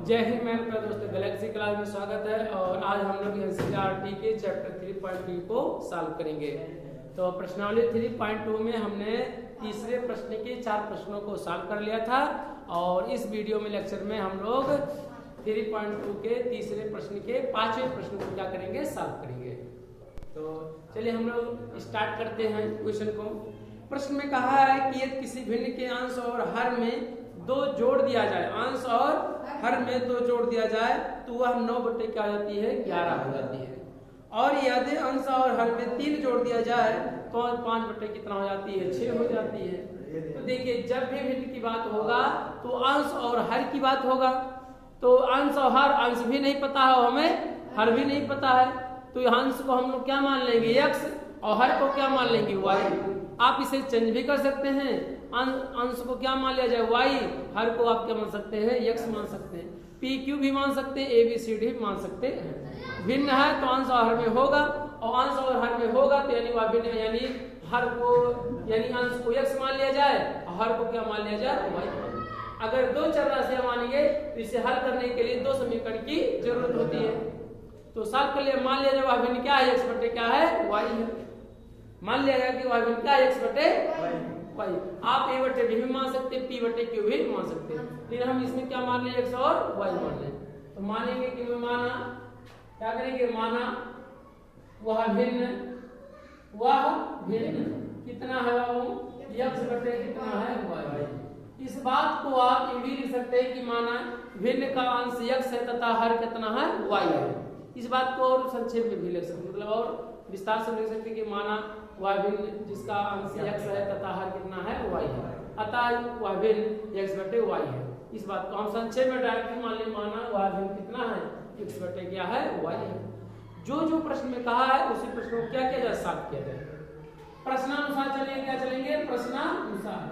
जय हिंद मेरे प्यारे दोस्तों, गैलेक्सी क्लास में स्वागत है। और आज हम लोग एनसीईआरटी के चैप्टर 3.2 को सॉल्व करेंगे। तो प्रश्नावली 3.2 में हमने तीसरे प्रश्न के 4 प्रश्नों को सॉल्व कर लिया था और इस वीडियो में लेक्चर में हम लोग 3.2 के तीसरे प्रश्न के 5वें प्रश्न को क्या करेंगे, सॉल्व करेंगे। तो चलिए हम लोग स्टार्ट करते हैं क्वेश्चन को। प्रश्न में कहा है कि यदि किसी भिन्न के अंश और हर में 2 जोड़ दिया जाए, अंश और हर में 2 जोड़ दिया जाए तो वह 9 बटे क्या हो जाती है, 11 हो जाती है। और यदि अंश और हर में 3 जोड़ दिया जाए तो 5 बटे कितना हो जाती है, 6 हो जाती है। तो देखिए जब भी भिन्न की बात होगा तो अंश और हर की बात होगा। तो अंश और हर, अंश भी नहीं पता है हमें, हर भी नहीं पता है, तो अंश को हम लोग क्या मान लेंगे, x, और हर को क्या मान लेंगे, y। आप इसे चेंज भी कर सकते हैं, अंश को क्या मान लिया जाए, y, हर को आप क्या मान सकते हैं, x मान सकते हैं, p q भी मान सकते हैं, a b c d भी मान सकते हैं। भिन्न है तो अंश और हर में होगा, और अंश और हर में होगा तो यानी वह भिन्न, यानी हर को, यानी अंश को x मान लिया जाए और हर को क्या मान लिया जाए, y। अगर 2 चर राशियां मानेंगे तो इसे हल करने के लिए 2 समीकरण की जरूरत होती है। तो सॉल्व कर लिया, मान लिया जाए वह भिन्न क्या है, x बटे क्या है, y है। मान लिया जाए कि वह भिन्न क्या है, x बटे y। आप a बटे b भी मान सकते हैं, p बटे q भी मान सकते हैं, लेकिन हम इसमें क्या मान लें, x और y मान लें। तो मानेंगे कि मैं माना, क्या करेंगे, माना वह भिन्न कितना है बाबू, x बटे कितना है, y। इस बात को आप ये भी लिख सकते हैं कि माना भिन्न का अंश x है तथा हर कितना है, y है। इस बात को और संक्षेप में भी लिख सकते, मतलब और विस्तार से लिख सकते हैं कि माना वह भिन्न जिसका अंश x है तथा हर कितना है, y है, अतः वह भिन्न x बटे y है। इस बात को हम संक्षेप में डायरेक्ट मान लें, माना वह भिन्न कितना है, x बटे क्या है, y है। जो प्रश्न में कहा है उसी प्रश्न को क्या किया जाए, सॉल्व किया जाए। प्रश्नानुसार चलेंगे, क्या चलेंगे, प्रश्नानुसार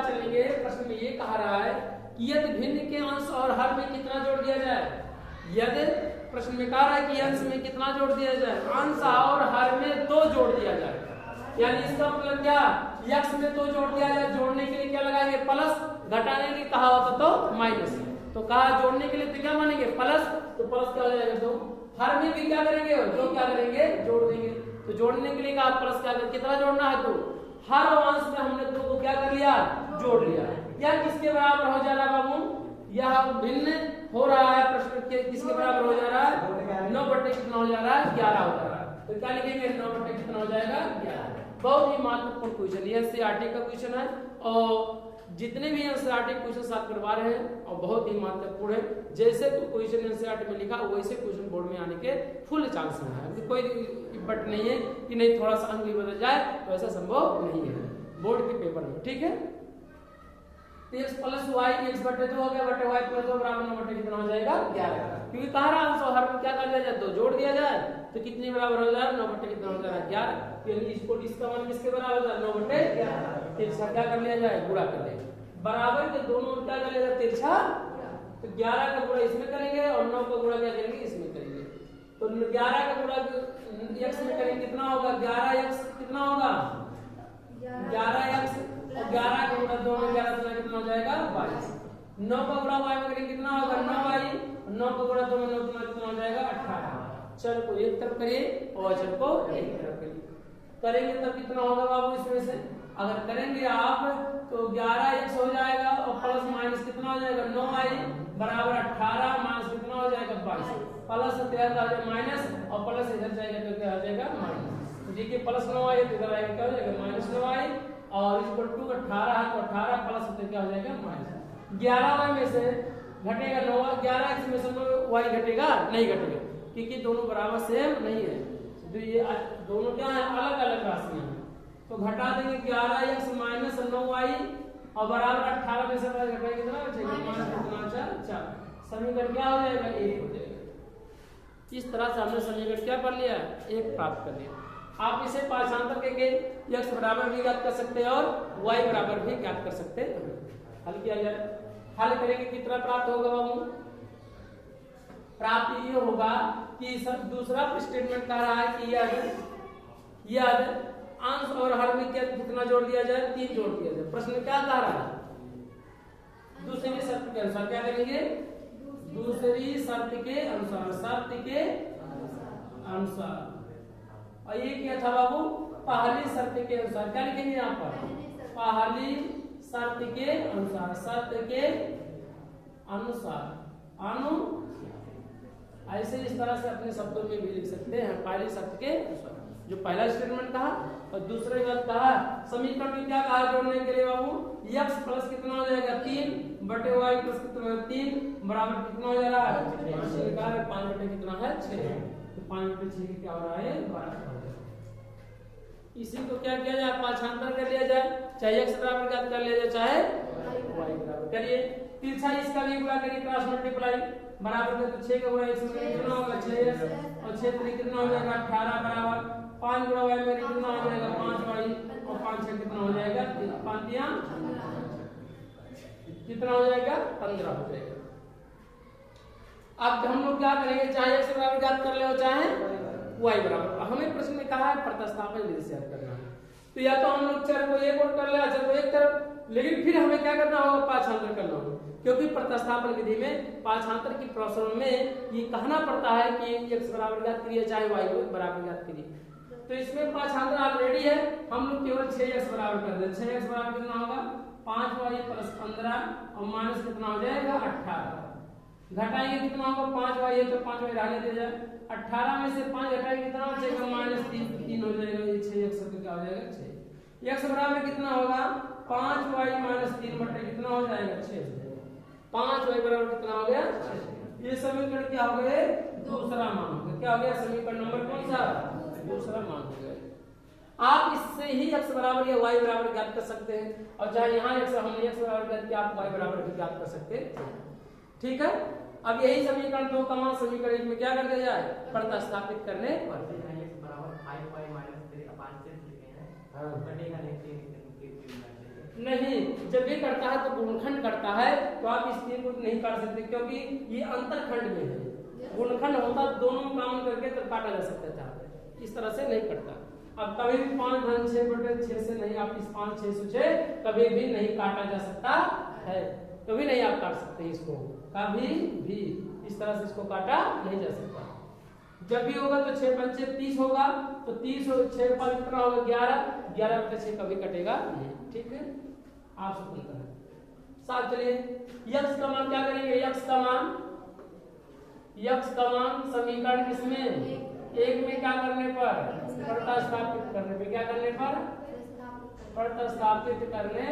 चलेंगे। प्रश्न में ये कहा रहा है कि यदि भिन्न के अंश और हर में कितना जोड़ दिया जाए, यदि प्रश्न में कहा रहा है कि अंश में कितना जोड़ दिया जाए, अंश और हर में 2 जोड़ दिया जाए, यानी इसका मतलब क्या, x में 2 जोड़ दिया जाए। जोड़ने के लिए क्या लगाएंगे, प्लस, घटाने के लिए कहा होता तो माइनस, तो कहा जोड़ने के लिए तो क्या मानेंगे, प्लस, तो प्लस क्या हो जाएगा 2। हर में भी क्या करेंगे, जो क्या करेंगे, जोड़ देंगे। तो जोड़ने के लिए कहा प्लस, क्या कितना जोड़ना है, 2। हर अंश में हमने 2 को क्या कर लिया, जोड़ लिया। यह किसके बराबर हो जा रहा है बाबू, यह भिन्न हो रहा है, प्रश्न के किसके बराबर हो जा रहा है, 9 बटे कितना हो जा रहा है, 11 हो जा रहा है। तो क्या लिखेंगे, 9 बटे कितना हो जाएगा, 11। बहुत ही महत्वपूर्ण क्वेश्चन, यह एनसीईआरटी का क्वेश्चन है और जितने भी एनसीईआरटी क्वेश्चन साथ करवा रहे हैं और बहुत ही महत्वपूर्ण है। जैसे क्वेश्चन एनसीईआरटी में लिखा वैसे क्वेश्चन बोर्ड में आने के फुल चांस है, कोई बट नहीं है कि नहीं थोड़ा सा अंक भी बदल जाए, तो ऐसा संभव नहीं है बोर्ड के पेपर में, ठीक है। तो x प्लस y, x बटे 2 हो गया, बटे y प्लस 2 बराबर 9 बटे कितना हो जाएगा, 11। क्योंकि कहा रहा अंश और हर में क्या कर दिया जाए, 2 जोड़ दिया जाए तो कितने बराबर हो जाए, 9 बटे कितना हो जाएगा, 11। यानी इसको, इसका मान किसके बराबर हो जाए, 9 बटे 11। तिरछा क्या कर लिया जाए, गुणा कर लिया, बराबर के दोनों क्या कर लिया जाए, तिरछा। तो 11 का गुणा इसमें करेंगे और 9 का गुणा क्या करेंगे, इसमें करेंगे। तो 11 का गुणा x में करेंगे कितना होगा, 11x कितना होगा, 11x, और 11 का गुणा दोनों 11 से कितना हो जाएगा, 22। 9 का गुणा y में करेंगे कितना होगा, 9y, 9 का गुणा 2 में 9 कितना हो जाएगा, 18। चल को एक तरफ करिए और चल को एक तरफ करिए, करेंगे तब कितना होगा बाबू, इसमें से अगर करेंगे आप तो 11x हो जाएगा और प्लस माइनस कितना हो जाएगा, 9y बराबर 18 माइनस कितना हो जाएगा, 22। प्लस से क्या हो जाएगा, माइनस, और प्लस इधर जाएगा तो क्या हो जाएगा, माइनस। तो देखिए प्लस 9y है तो इधर आएगा क्या हो जाएगा, माइनस 9y, और इक्वल टू 18 है तो 18 प्लस तो क्या हो जाएगा, माइनस 11y में से घटेगा 9, 11x में से y घटेगा, नहीं घटेगा, क्योंकि दोनों बराबर सेम नहीं है, तो ये दोनों क्या है, अलग अलग राशियां हैं। तो घटा देंगे 11x माइनस 9y और बराबर 18 में से घटाएंगे कितना बचेगा, माइनस कितना, 4। समीकरण क्या हो जाएगा, 1 हो जाएगा। इस तरह से हमने समीकरण क्या कर लिया, 1 प्राप्त कर लिया। आप इसे पाठांतर करके x बराबर भी ज्ञात कर सकते हैं और y बराबर भी ज्ञात कर सकते हैं। हल किया जाए, हल करेंगे कितना प्राप्त होगा बाबू, प्राप्त ये होगा कि सब दूसरा स्टेटमेंट कह रहा है कि यदि अंश और हर में कितना जोड़ दिया जाए, 3 जोड़ दिया जाए। प्रश्न क्या कह रहा है, दूसरी शर्त के अनुसार क्या करेंगे, दूसरी शर्त के अनुसार, शर्त के अनुसार। और ये क्या था बाबू, पहली शर्त के अनुसार। क्या लिखेंगे यहाँ पर, पहली शर्त के अनुसार, शर्त के अनुसार, ऐसे इस तरह से अपने शब्दों में भी लिख सकते हैं, पहली शर्त के अनुसार। जो पहला स्टेटमेंट कहा और दूसरी बात कहा, समीकरण में क्या कहा जोड़ने के लिए बाबू, x प्लस कितना हो जाएगा 3 बटे y प्लस कितना 3 बराबर कितना हो जा रहा है 5 बटे कितना है 6। तो 5 बटे 6 क्या हो रहा है 12। इसी को क्या किया जाए, पांचांतर कर लिया जाए, चाहे x बराबर ज्ञात कर लिया जाए, चाहे y बराबर करिए। तिरछा इसका भी गुणा करिए, क्रॉस मल्टीप्लाई बराबर में, तो 6 का गुणा x में कितना होगा 6 और 6 3 कितना हो जाएगा 18 बराबर 5 गुणा y में कितना हो जाएगा 5y और 5 6 कितना हो जाएगा 5 दिया कितना हो जाएगा 15 हो जाएगा। अब हम लोग क्या करेंगे, चाहे x बराबर ज्ञात कर ले और चाहे y बराबर। हमें प्रश्न में कहा है प्रतिस्थापन विधि से हल करना है, तो या तो हम लोग चर को एक और कर ले, चर को एक तरफ, लेकिन फिर हमें क्या करना होगा, पांचांतर करना होगा, क्योंकि प्रतिस्थापन विधि में पांचांतर की प्रश्नों में ये कहना पड़ता है कि x बराबर ज्ञात करिए चाहे y बराबर ज्ञात करिए। तो इसमें पांचांतर ऑलरेडी है, हम लोग केवल 6x बराबर कर दें। 6x बराबर कितना होगा 5y प्लस 15 और माइनस कितना हो जाएगा 18। घटाएंगे कितना होगा 5y है तो 5y रहने दिया जाए, 18 में से 5 घटाएंगे कितना हो जाएगा -3 हो जाएगा, ये 6x तो क्या हो जाएगा 6। x बराबर कितना होगा 5y माइनस 3 बटे कितना हो जाएगा 6 हो जाएगा। 5y बराबर कितना हो गया 6। ये समीकरण क्या हो गया, दूसरा मान हो गया। क्या हो गया, समीकरण नंबर कौन सा, दूसरा मान हो गया। आप इससे ही x बराबर या y बराबर ज्ञात कर सकते हैं, और चाहे यहाँ हमने x बराबर ज्ञात किया, आप y बराबर भी ज्ञात कर सकते हैं। ठीक है, अब यही समीकरण 2 का मान समीकरण 1 में क्या कर दिया जाए, प्रतिस्थापित करने पर नहीं, जब ये करता है तो गुणनखंड करता है, तो आप इस 3 को नहीं काट सकते, क्योंकि ये अंतरखंड में है। गुणनखंड होता दोनों काम करके तो काटा जा सकता था, इस तरह से नहीं करता। अब कभी भी 5 धन 6 बटे 6 से नहीं, आप इस 5 6 से 6 कभी भी नहीं काटा जा सकता है, कभी नहीं आप काट सकते इसको, कभी भी इस तरह से इसको काटा नहीं जा सकता। जब भी होगा तो 6 पंचे 30 होगा, तो 30 और 6 पर कितना होगा 11 बटे 6 कभी कटेगा नहीं। ठीक है, आप स्वतंत्र हैं। साथ चलिए x का मान क्या करेंगे, x का मान समीकरण किसमें 1 में क्या करने पर, प्रतिस्थापित करने पे, क्या करने पर प्रतिस्थापित करने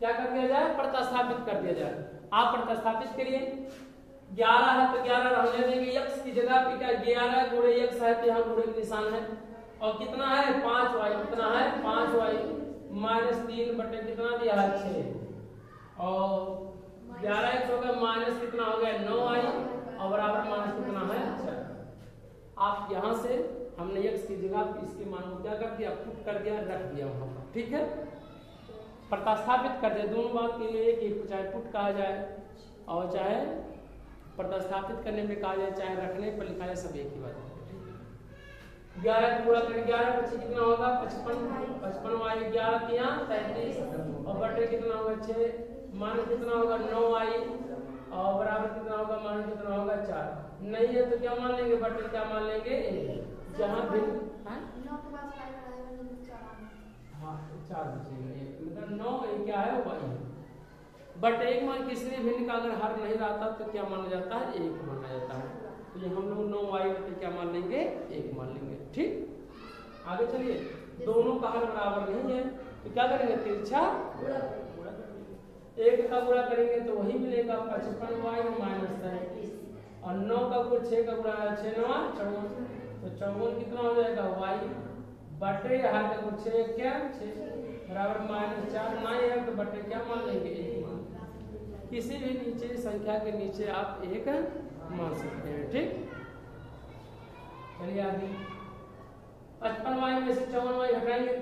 क्या कर दिया जाए, प्रतिस्थापित कर दिया जाए। आप प्रतिस्थापित करिए, 11 है तो 11 रहने देंगे, x की जगह पे क्या 11 गुणे x है तो यहाँ गुणे का निशान है, और कितना है 5y, कितना है 5y माइनस 3 बटे कितना दिया है 6, और 11x हो गया माइनस कितना हो गया 9y और बराबर माइनस कितना है 6। आप यहाँ से हमने x की जगह पे इसके मान को क्या कर दिया, पुट कर दिया, रख दिया वहां पर। ठीक है, प्रतिस्थापित कर दिया, दोनों बात के लिए एक, चाहे पुट कहा जाए और चाहे प्रतिस्थापित करने में कहा जाए, चाहे रखने पर लिखा जाए, सब एक ही बात है। 11 पूरा करें, 11 बच्चे कितना होगा 55y, 11 के यहाँ 33 और बटे कितना होगा 6, मान कितना होगा 9y और बराबर कितना होगा, मान कितना होगा 4। नहीं है तो क्या मान लेंगे, बटे क्या मान लेंगे, जहाँ भी 4 बचेंगे, मतलब 9 क्या है y, बट एक मान किसी भिन्न का अगर हर नहीं रहता तो क्या माना जाता है, 1 माना जाता है। तो ये हम लोग 9y बटे क्या मान लेंगे, 1 मान लेंगे। ठीक, आगे चलिए, दोनों का हर बराबर नहीं है तो क्या करेंगे, तिरछा गुणा करेंगे। 1 का गुणा करेंगे तो वही मिलेगा 55y माइनस 33, और 9 का गुणा 6 का गुणा 6 9 54, तो 54 कितना हो जाएगा y बटे हर का गुणा 6 क्या 6 बराबर माइनस 4, नहीं है तो बटे क्या मान लेंगे, 1 मान। किसी भी नीचे संख्या के नीचे आप 1 मान सकते हैं। ठीक, चलिए आगे, 55y में से 54y हटाएंगे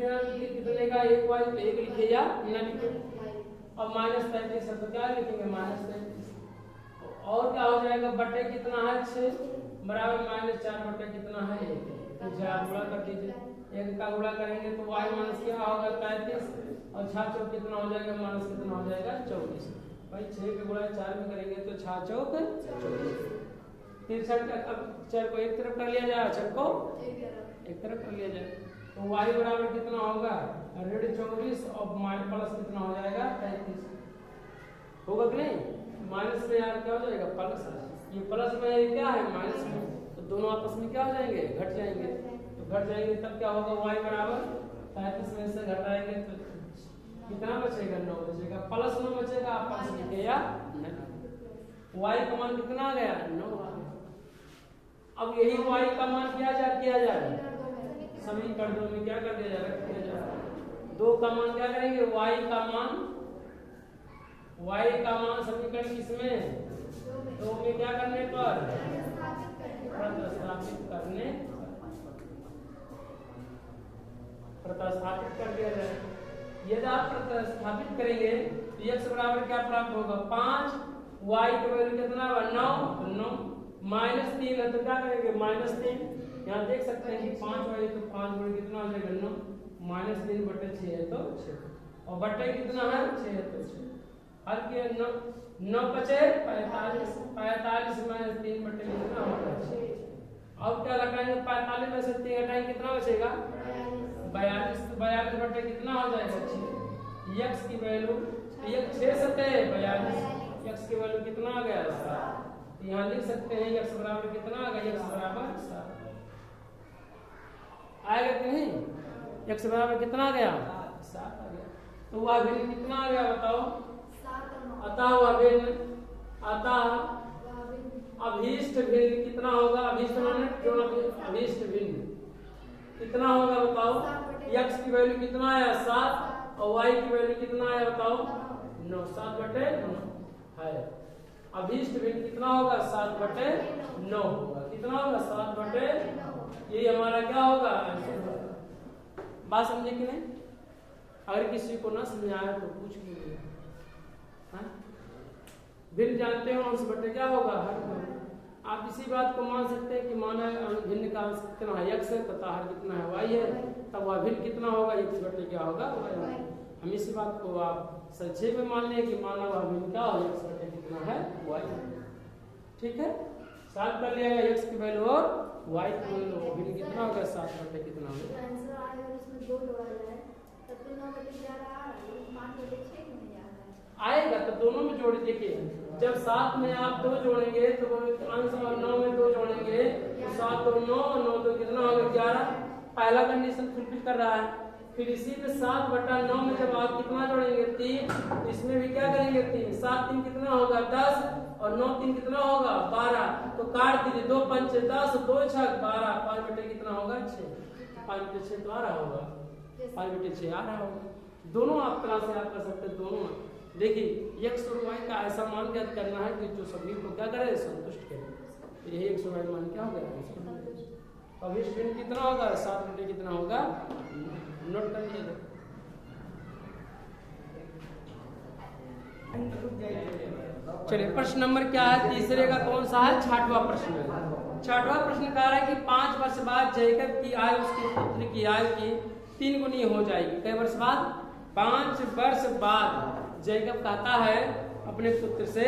कितने का, 1y, तो 1 लिखे या न लिखे, और माइनस 33 है तो क्या लिखेंगे माइनस 33, और क्या हो जाएगा, बटे कितना है 6, बराबर -4 बटे कितना है 1, तो 4 गुणा कर दीजिए, 1 का गुणा करेंगे तो y माइनस क्या होगा 35, और 6 चौक कितना हो जाएगा माइनस कितना हो जाएगा 24। भाई 6 का गुणा 4 में करेंगे तो 6 चौक 24। 63 का अब 4 को एक तरफ कर लिया जाए, 6 को एक तरफ कर लिया जाए, तो y बराबर कितना होगा ऋण 24 और माइनस प्लस कितना हो जाएगा 35 होगा कि नहीं। माइनस में यार क्या हो जाएगा प्लस, ये प्लस में ये क्या है माइनस में, तो दोनों आपस में क्या हो जाएंगे घट जाएंगे, तो घट जाएंगे तब क्या होगा y बराबर 35 में से घटाएंगे तो कितना बचेगा 9 बचेगा, प्लस 9 बचेगा, आप प्लस लिखे या नहीं। y का मान कितना आ गया 9 आ गया। अब यही y का मान किया जाए समीकरणों में क्या कर दिया जाए 2 का मान क्या करेंगे y का मान समीकरण किसमें 2 में क्या करने पर प्रतिस्थापित कर दिया जाए। यदि आप प्रतिस्थापित करेंगे तो x बराबर क्या प्राप्त होगा 5, y की वैल्यू कितना होगा 9, तो 9 -3 है तो क्या करेंगे -3, यहाँ देख सकते हैं कि 5 वाले तो 5 गुणे कितना हो जाएगा 9, -3 बटे 6 है तो 6, और बटे कितना है 6 है तो 6, हल किया 9 बचे 45 -3 बटे कितना होगा 6। अब क्या घटाएंगे 45 में से 3 घटाएंगे कितना बचेगा 42 बटे कितना हो जाएगा 6, x की वैल्यू 6 सते 42, x की वैल्यू कितना आ गया 7, तो यहाँ लिख सकते हैं x बराबर कितना आ गया x बराबर 7 आएगा कि नहीं, x बराबर कितना आ गया 7 आ गया। तो वह भिन्न कितना आ गया बताओ, अतः वह भिन्न अभीष्ट भिन्न कितना होगा, अभीष्ट माने जो अभीष्ट भिन्न कितना होगा बताओ, x की वैल्यू कितना आया 7 और y की वैल्यू कितना आया बताओ 9, 7 बटे 9 है। अभीष्ट भिन्न कितना होगा 7 बटे 9 होगा, कितना होगा 7 बटे, ये हमारा क्या होगा बात समझे कि नहीं। अगर किसी को ना समझाया तो पूछ लीजिए, भिन्न जानते हो अंश बटे क्या होगा हर, आप इसी बात को मान सकते हैं कि माना भिन्न का अंश कितना है x है तथा हर कितना है y है, तब वह भिन्न कितना होगा x बटे क्या होगा y। हम इसी बात को आप संक्षेप में मान लें कि माना वह भिन्न क्या होगा x बटे कितना है y, ठीक है। साथ कर लिया गया x की वैल्यू और y की वैल्यू, भिन्न कितना होगा 7 बटे कितना होगा, आएगा तो दोनों में जोड़ देखिए, जब 7 में आप 2 जोड़ेंगे तो अंश और 9 में 2 जोड़ेंगे तो 7 और 9 और 9 तो कितना होगा 11, पहला कंडीशन फुलफिल कर रहा है। फिर इसी में 7 बटा 9 में जब आप कितना जोड़ेंगे 3, तो इसमें भी क्या करेंगे 3, 7 3 कितना होगा 10 और 9 3 कितना होगा 12, तो काट दीजिए 2 5 10 2 6 12, 5 बटे कितना होगा 6, 5 बटे 6 तो आ रहा होगा, 5 बटे 6 आ रहा होगा। दोनों आप तरह से आप कर सकते हैं, दोनों देखिए x और y का ऐसा मान ज्ञात करना है कि जो सभी को क्या करे संतुष्ट करे, यही x और y मान क्या होगा अभीष्ट भिन्न कितना होगा 7 बटे कितना होगा, नोट कर लीजिए। चलिए प्रश्न नंबर क्या है, तीसरे का कौन सा है, 6वां प्रश्न है। 6वां प्रश्न कह रहा है कि 5 वर्ष बाद जैकब की आयु उसके पुत्र की आयु की 3 गुनी हो जाएगी। कई वर्ष बाद, 5 वर्ष बाद जैकब कहता है अपने पुत्र से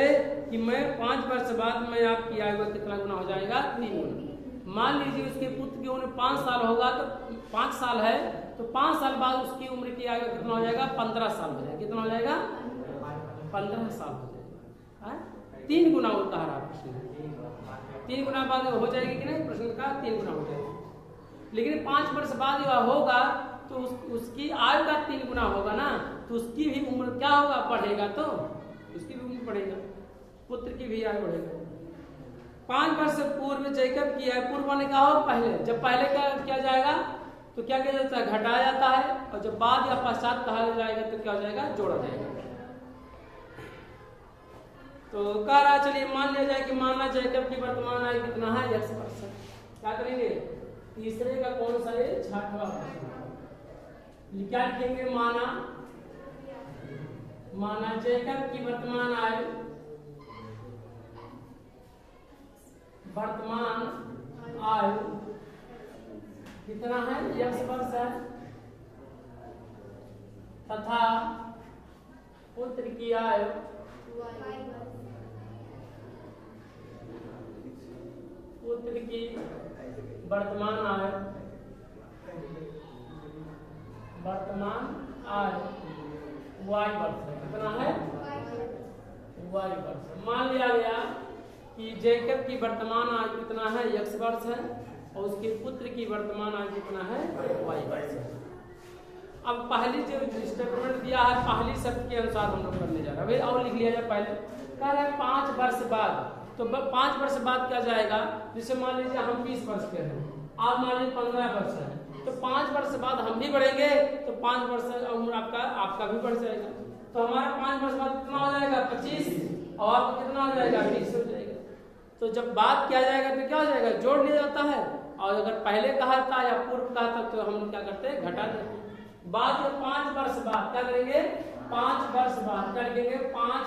कि मैं 5 वर्ष बाद मैं आपकी आयु का कितना गुना हो जाएगा 3 गुना। मान लीजिए उसके पुत्र की उम्र 5 साल होगा, तो 5 साल है तो 5 साल बाद उसकी उम्र की आयु कितना हो जाएगा 15 साल हो जाएगा, कितना हो जाएगा 15 साल हो जाएगा, 3 गुना वो कह रहा प्रश्न, 3 गुना बाद हो जाएगी कि नहीं, प्रश्न का 3 गुना हो जाएगा। लेकिन 5 वर्ष बाद यह होगा तो उसकी आयु का 3 गुना होगा ना, तो उसकी भी उम्र क्या होगा बढ़ेगा, तो उसकी भी उम्र बढ़ेगा, पुत्र की भी आयु बढ़ेगा। 5 वर्ष पूर्व जैकब की आयु, पूर्व ने कहा हो पहले, जब पहले का किया जाएगा तो क्या किया जाता है घटाया जाता है, और जब बाद या पश्चात कहा जाएगा तो क्या हो जाएगा जोड़ा जाएगा। तो कह रहा चलिए मान लिया जाए कि माना जैकब की वर्तमान आयु कितना है x वर्ष। क्या करेंगे तीसरे का कौन सा है 6वां प्रश्न, क्या लिखेंगे माना जैकब की वर्तमान आयु वर्तमान आयु कितना है, x वर्ष है, तथा पुत्र की आयु पुत्र की वर्तमान आयु y वर्ष है। कितना है, y वर्ष। मान लिया गया कि जैकब की वर्तमान आयु कितना है, x वर्ष है, और उसके पुत्र की वर्तमान आयु कितना है, y वर्ष है। अब पहली जो स्टेटमेंट दिया है पहली शर्त के अनुसार हम लोग करने जा रहे हैं। और लिख लिया जाए पहले, कह रहे हैं 5 वर्ष बाद, तो 5 वर्ष बाद क्या जाएगा, जैसे मान लीजिए हम 20 वर्ष के हैं, आप मान लीजिए 15 वर्ष है, तो 5 वर्ष बाद हम भी बढ़ेंगे, तो 5 वर्ष उम्र आपका भी बढ़ जाएगा। तो हमारा 5 वर्ष बाद कितना हो जाएगा, 25, और आपका कितना हो जाएगा, 20 हो जाएगा। तो जब बात किया जाएगा तो क्या हो जाएगा, जोड़ लिया जाता है, और अगर पहले कहा था या पूर्व कहा था तो हम लोग क्या करते हैं, घटा देते हैं। बाद में 5 वर्ष बाद क्या करेंगे, 5 वर्ष बाद क्या लिखेंगे, 5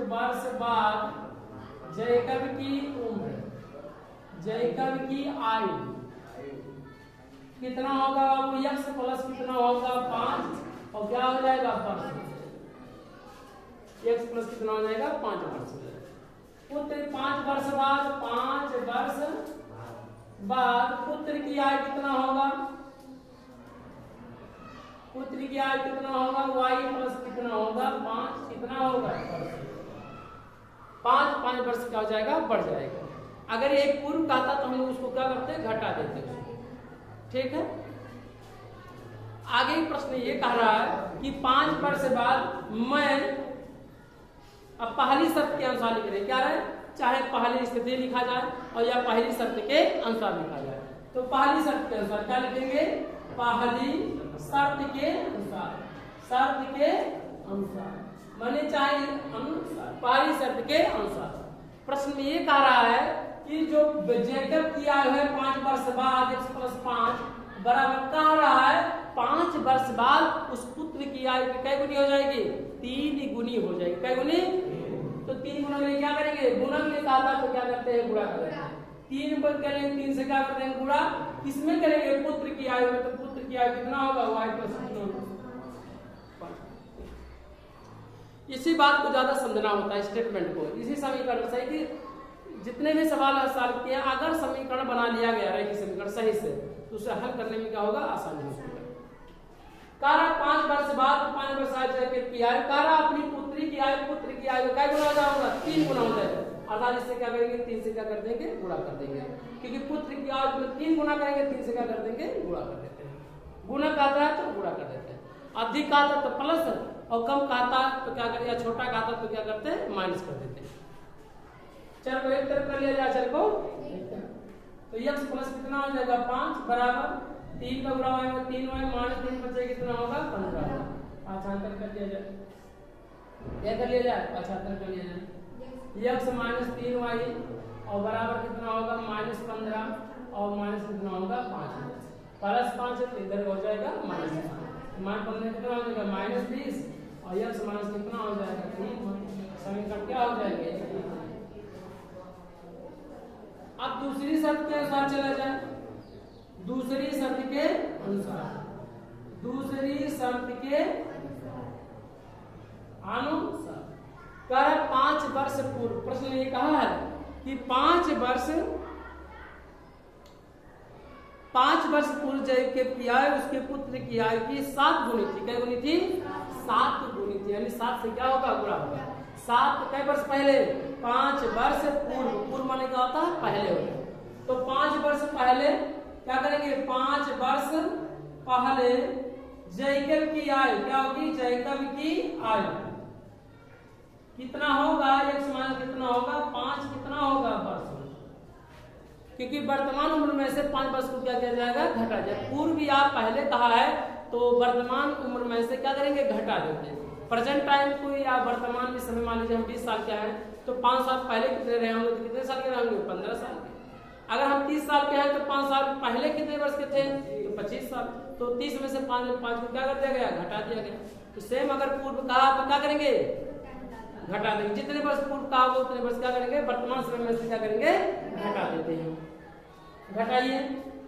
वर्ष बाद जैकब की उम्र, जैकब की आयु कितना होगा, वो x प्लस कितना होगा, 5, और क्या हो जाएगा, वर्ष, x प्लस कितना हो जाएगा, 5 वर्ष। पुत्र 5 वर्ष बाद, 5 वर्ष बाद पुत्र की आयु कितना होगा, पुत्र की आयु कितना होगा, y प्लस कितना होगा, 5 कितना होगा, 5 वर्ष क्या हो जाएगा, बढ़ जाएगा। अगर एक पूर्व कहता तो हम लोग उसको क्या करते हैं, घटा देते हैं। ठीक है, आगे प्रश्न ये कह रहा है कि 5 वर्ष बाद मैं, अब पहली शर्त के अनुसार लिख रहे, क्या है, चाहे पहली स्थिति लिखा जाए और या पहली शर्त के अनुसार लिखा जाए। तो पहली शर्त के अनुसार क्या लिखेंगे, पहली शर्त के अनुसार, शर्त के अनुसार माने चाहे अनुसार, पहली शर्त के अनुसार। प्रश्न में ये कह रहा है कि जो जैकब की आयु है 5 वर्ष बाद x प्लस 5 बराबर कह रहा है 5 वर्ष बाद उस पुत्र की आयु कै गुनी हो जाएगी, 3 गुनी हो जाएगी। कै गुनी, तो 3 गुना के लिए क्या करेंगे, गुणन में कहा था तो क्या करते हैं, गुणा करते हैं। 3 पर करेंगे, 3 से क्या करते हैं, गुणा, किसमें करेंगे, पुत्र की आयु में, तो पुत्र की आयु कितना होगा, y प्लस कितना होगा। इसी बात को ज्यादा समझना होता है, स्टेटमेंट को, इसी समीकरण से कि जितने भी सवाल सॉल्व किए, अगर समीकरण बना लिया गया है कि समीकरण सही से, तो उसे हल करने में क्या होगा, आसानी होगी। कारा 5 वर्ष बाद 5 वर्ष की आयु, कारा अपनी पुत्री की आयु, पुत्र की आयु क्या गुना होगा, 3 गुना हो जाएगा। अर्थात इससे क्या करेंगे, 3 से क्या कर देंगे, गुणा कर देंगे, क्योंकि पुत्र की आयु में 3 गुना करेंगे, 3 से क्या कर देंगे, गुणा कर देते हैं। गुना कहता है तो गुणा कर देते हैं, अधिक कहता तो प्लस, और कम कहता तो क्या करें, या छोटा कहता तो क्या करते हैं, माइनस कर देते हैं। चल को एक तरफ कर लिया जाए, चल को तो x प्लस कितना हो जाएगा, 5 बराबर 3 का गुणा होगा 3y माइनस 3 बचे कितना होगा, 15। 75 कर दिया जाए, क्या कर लिया जाए, 75 कर लिया जाए। x माइनस 3y और बराबर कितना होगा, माइनस 15, और माइनस कितना होगा, 5 प्लस 5 है तो इधर हो जाएगा माइनस 5, 15 कितना हो जाएगा, माइनस 20, और x माइनस कितना हो जाएगा, 3। समीकरण क्या हो जाएगा। अब दूसरी शर्त के अनुसार चला जाए, दूसरी शर्त के अनुसार, दूसरी शर्त के अनुसार कर 5 वर्ष पूर्व, प्रश्न ये कहा है कि 5 वर्ष पूर्व जैकब की आयु उसके पुत्र की आयु की 7 गुनी थी। क्या गुनी थी, 7 गुनी थी, यानी 7 से क्या होगा, गुणा होगा। 7 कई वर्ष पहले, 5 वर्ष पूर्व, पूर्व माने क्या होता है, पहले होता है। तो 5 वर्ष पहले क्या करेंगे, 5 वर्ष पहले जैकब की आयु क्या होगी, जैकब की आयु कितना होगा, x मान कितना होगा, 5 कितना होगा, वर्ष, क्योंकि वर्तमान उम्र में से 5 वर्ष को क्या किया जाएगा, घटा जाए। पूर्व या पहले कहा है तो वर्तमान उम्र में से क्या करेंगे, घटा देते हैं। प्रेजेंट टाइम को या वर्तमान में समय मान लीजिए हम 20 साल के हैं, तो 5 साल पहले कितने रहे होंगे, तो कितने साल के रहेंगे, 15 साल के। अगर हम 30 साल के हैं तो 5 साल पहले कितने वर्ष के थे, तो 25 साल। तो 30 में से 5 को क्या कर दिया गया, घटा दिया गया। तो सेम अगर पूर्व कहा तो क्या करेंगे, घटा देंगे। जितने वर्ष पूर्व का होगा उतने वर्ष क्या करेंगे, वर्तमान समय में से क्या करेंगे, घटा देते हैं। घटाइए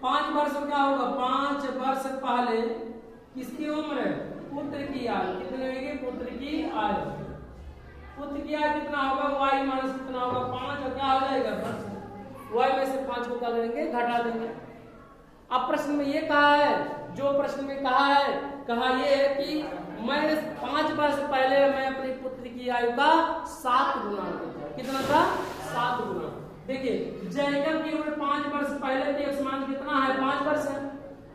5 वर्ष क्या होगा, 5 वर्ष पहले किसकी उम्र, पुत्र की आयु कितनी होगी, पुत्र की आयु। पुत्र की आयु कितना होगा, y माइनस कितना होगा 5, और क्या हो जाएगा वर्ष, y में से 5 को क्या करेंगे, घटा देंगे। अब प्रश्न में ये कहा है, जो प्रश्न में कहा ये है कि मैं 5 वर्ष पहले मैं अपनी पुत्र की आयु का 7 गुना कितना था, 7 गुना। देखिए जैकब की उम्र 5 वर्ष पहले थी, x मान कितना है 5 वर्ष है,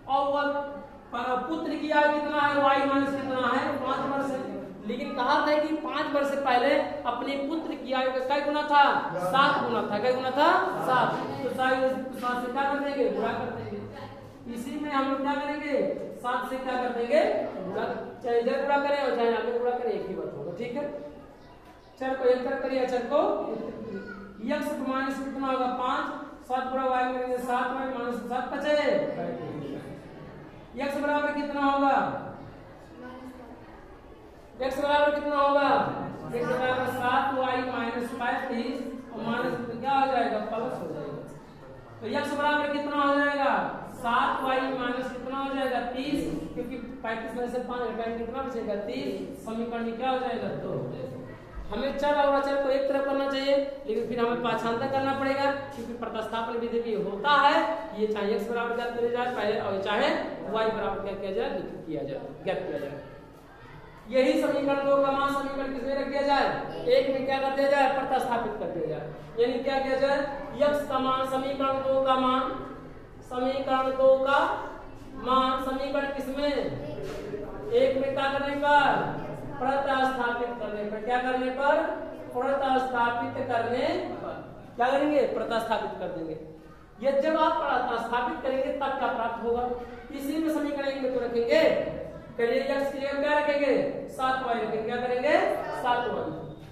और वह पुत्र की आयु कितना है, y माइनस कितना है 5 वर्ष है। लेकिन कहा था कि 5 वर्ष पहले अपने पुत्र की आयु का क्या गुना था, 7 गुना था। क्या गुना था, 7। तो 7 से क्या कर देंगे, गुणा कर देंगे। इसी में हम लोग क्या करेंगे, 7 से क्या कर देंगे, गुणा। चाहे इधर गुणा करें और चाहे आगे गुणा करें, एक ही बात होगा। ठीक है, चर को एक तरफ करिए, चर को x माइनस कितना होगा 5, 7 पूरा y करेंगे 7 y माइनस 7 बचे। x बराबर कितना होगा, x बराबर कितना होगा, x बराबर 7y माइनस 35 और माइनस क्या हो जाएगा, प्लस हो जाएगा। तो x बराबर कितना हो जाएगा, 7y माइनस कितना हो जाएगा 30, क्योंकि 35 में से 5 घटाएंगे कितना बचेगा 30। समीकरण क्या हो जाएगा 2। हमें चर और अचर को एक तरफ करना चाहिए, लेकिन फिर हमें पाछांतर करना पड़ेगा, क्योंकि प्रतिस्थापन विधि भी होता है। ये चाहे x बराबर ज्ञात किया जाए पहले, और चाहे y बराबर क्या किया जाए, ज्ञात किया जाए। यही समीकरण 2 का मान समीकरण किसमें रख दिया जाए, एक में क्या कर दिया जाए, प्रतिस्थापित कर दिया जाए। यानी क्या किया जाए, x का मान समीकरण 2 का मान, समीकरण 2 का मान समीकरण किसमें, एक में क्या करने पर, प्रतिस्थापित करने पर। क्या करने पर, प्रतिस्थापित करने पर क्या करेंगे, प्रतिस्थापित कर देंगे। ये जब आप प्रतिस्थापित करेंगे तब क्या प्राप्त होगा, इसी में समीकरण 1 में तो रखेंगे, करिए x की जगह क्या रखेंगे, 7y रखेंगे। क्या करेंगे, 7y।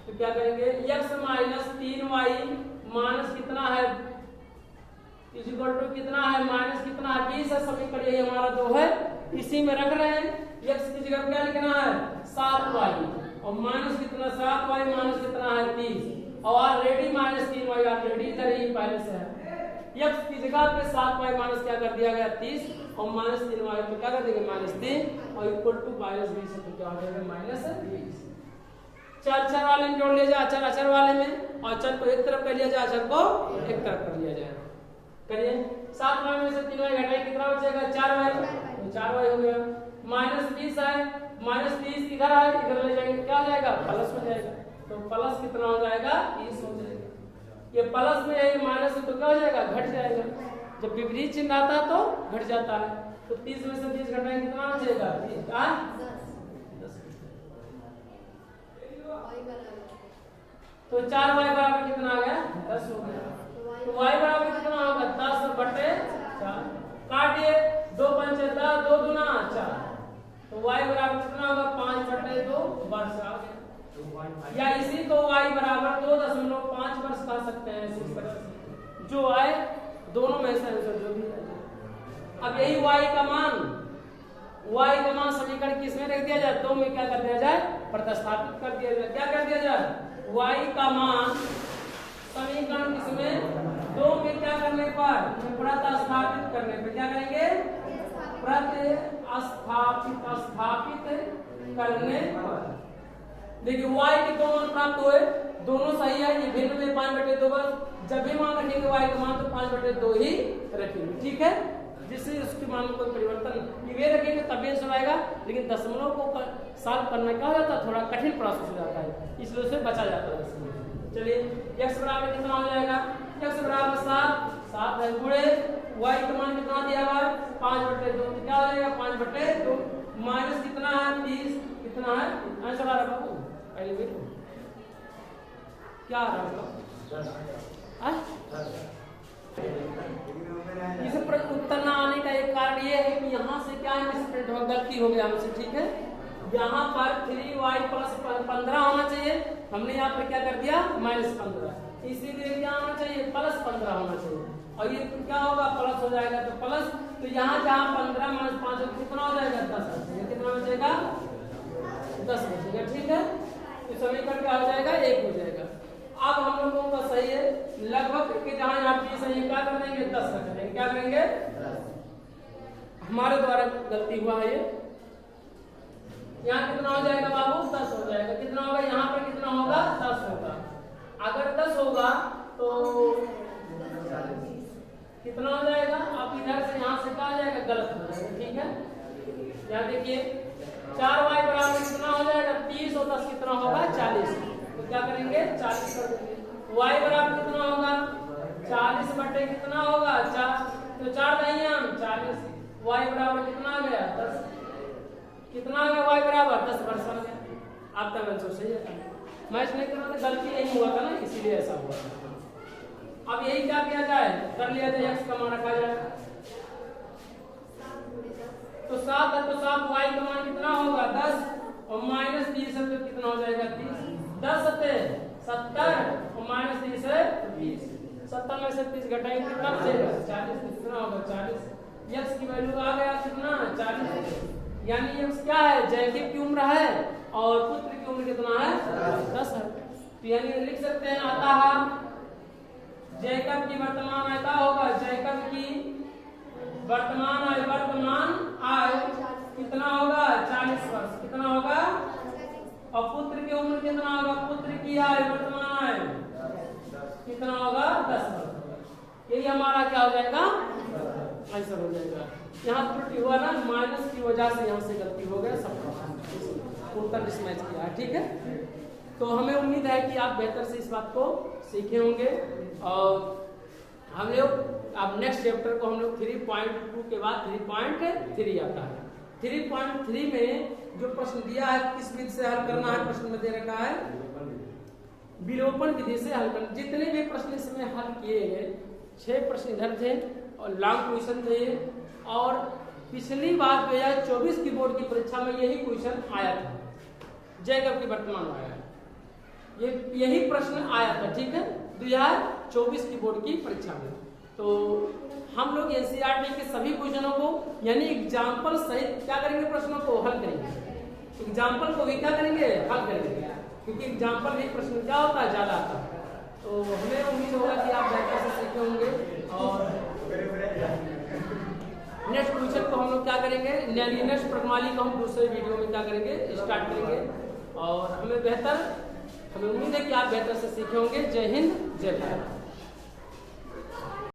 तो क्या करेंगे, x माइनस 3y माइनस कितना है, इक्वल टू कितना है, माइनस कितना है 20 है। समीकरण यही हमारा 2 है, इसी में रख रहे हैं। x की जगह क्या लिखना है, 7y, और माइनस कितना 7y माइनस कितना है 30, और ऑलरेडी माइनस 3y ऑलरेडी इधर ही पहले से है। x की जगह पे 7y माइनस क्या कर दिया गया 30, और माइनस 3y तो क्या कर देंगे माइनस 3, और इक्वल टू माइनस 20 तो क्या हो जाएगा माइनस 20। चर वाले में जोड़ लिया जाए, अचर अचर वाले में, और चर को एक तरफ कर लिया जाए, अचर को एक तरफ कर लिया जाए। करिए 7y में से 3y घटाए कितना बचेगा 4y, तो 4y हो गया। माइनस 20 है, माइनस 30 इधर है, इधर ले जाएंगे क्या हो जाएगा, प्लस हो जाएगा। तो प्लस कितना हो जाएगा 30 हो जाएगा। ये प्लस में है, माइनस तो क्या हो जाएगा, घट जाएगा। जब विपरीत चिन्ह आता है तो घट जाता है। तो 30 में से 30 घटाएंगे कितना बचेगा 10। तो 4y बराबर कितना आ गया 10 हो गया। तो y बराबर कितना होगा 10/4। काटिए 2 पंचे 10, 2 दूना 4। तो y बराबर कितना होगा 5/2 वर्ष आ गया। या इसी को y बराबर 2.5 वर्ष कह सकते हैं, इस तरह से जो आए दोनों में से आंसर जो भी आए। अब यही y का मान समीकरण किसमें रख दिया जाए, 2 में क्या कर दिया जाए, प्रतिस्थापित कर दिया जाए। क्या कर दिया जाए, y का मान समीकरण किसमें 2 में क्या करने पर, प्रतिस्थापित करने पर। क्या करेंगे, प्रतिस्थापित करने पर। देखिए y के 2 मान प्राप्त हुए, दोनों सही है। ये भिन्न में 5/2 बस जब भी मान रखेंगे y का मान तो 5/2 ही रखेंगे। ठीक है, जिससे उसके मान में कोई परिवर्तन ये रखेंगे तभी आंसर आएगा। लेकिन दशमलव को सॉल्व करना क्या हो जाता है, थोड़ा कठिन प्रोसेस हो जाता है, इसलिए उसे बचा जाता है। चलिए x बराबर कितना हो जाएगा, x बराबर 7 है, गुणे y का मान कितना दिया हुआ है 5/2, क्या हो जाएगा 5/2 माइनस कितना है 30, कितना है आंसर आ रहा है बाबू, पहले भी क्या आ रहा है। इस पर उत्तर ना आने का एक कारण ये है कि यहाँ से क्या मिसप्रिंट हो, गलती हो गया हमसे। ठीक है, यहाँ पर 3y प्लस 15 होना चाहिए, हमने यहाँ पर क्या कर दिया -15, इसीलिए क्या होना चाहिए +15 होना चाहिए, और ये क्या होगा प्लस हो जाएगा। तो प्लस, तो यहाँ जहाँ 15 - 5 कितना हो जाएगा 10, कितना बचेगा 10 बचेगा। ठीक है, तो समीकरण क्या हो जाएगा, 1 हो जाएगा। अब हम लोगों का सही है लगभग के जहां यहाँ पे सही है, क्या कर देंगे 10 रख देंगे, क्या करेंगे 10। हमारे द्वारा गलती हुआ है ये, यहाँ कितना हो जाएगा बाबू 10 हो जाएगा। कितना होगा यहाँ पर, कितना होगा 10 होगा। अगर 10 होगा तो कितना हो जाएगा, अब इधर से यहाँ से क्या आ जाएगा, गलत हो जाएगा। ठीक है, यहाँ देखिए 4y बराबर कितना हो जाएगा 30 और 10 कितना होगा 40। तो क्या करेंगे 40 कर देंगे। y बराबर कितना होगा 40 बटे कितना होगा 4, तो 4 नहीं हम 40। y बराबर कितना आ गया 10, कितना आ गया y बराबर 10 वर्ष आ गया। आपका आंसर सही है। मैं इसमें गलती नहीं हुआ था ना, इसीलिए ऐसा हुआ। अब यही क्या किया जाए, कर लिया जाए, x का मान रखा जाए। तो 7 है तो 7 y का मान कितना होगा 10 और माइनस 30 है तो कितना हो जाएगा 30। 10 है 70 और माइनस 30 है 20। 70 में से 30 घटाएंगे कितना बचेगा 40। कितना होगा 40। x की वैल्यू आ गया कितना 40। यानी x क्या है, जैकब की उम्र है और पुत्र की उम्र कितना है 10 है। तो यानी लिख सकते हैं अतः जैकब की वर्तमान आय क्या होगा, जैकब की वर्तमान आय कितना होगा 40 वर्ष। कितना होगा, और पुत्र की उम्र कितना होगा, पुत्र की आय वर्तमान आय कितना होगा 10 वर्ष। यही हमारा क्या हो जाएगा आंसर हो जाएगा। यहाँ त्रुटि हुआ ना, माइनस की वजह से यहाँ से गलती हो गया, सब उत्तर मिसमैच किया। ठीक है, तो हमें उम्मीद है कि आप बेहतर से इस बात को सीखे होंगे। और हम लोग अब नेक्स्ट चैप्टर को हम लोग 3.2 के बाद 3.3 आता है। 3.3 में जो प्रश्न दिया है किस विधि से हल करना है, प्रश्न में दे रखा है विलोपन विधि से हल करना। जितने भी प्रश्न इसमें हल किए गए 6 प्रश्न इधर थे और लॉन्ग क्वेश्चन थे। और पिछली बार 2024 की बोर्ड की परीक्षा में यही क्वेश्चन आया था, जैकब की वर्तमान आया, यही प्रश्न आया था। ठीक है, 2024 की बोर्ड की परीक्षा में। तो हम लोग एनसीईआरटी के सभी क्वेश्चनों को यानी एग्जाम्पल सहित क्या करेंगे, प्रश्नों को हल करेंगे। एग्जाम्पल को भी क्या करेंगे, हल करेंगे, क्योंकि एग्जाम्पल भी प्रश्न क्या होता है ज्यादा आता है। तो हमें उम्मीद होगा कि आप बेहतर से सीखे होंगे। और नेक्स्ट क्वेश्चन को हम लोग क्या करेंगे, नेक्स्ट प्रणाली को हम दूसरे वीडियो में क्या करेंगे, स्टार्ट करेंगे। और हमें उम्मीद है कि आप बेहतर से सीखे होंगे। जय हिंद, जय भारत।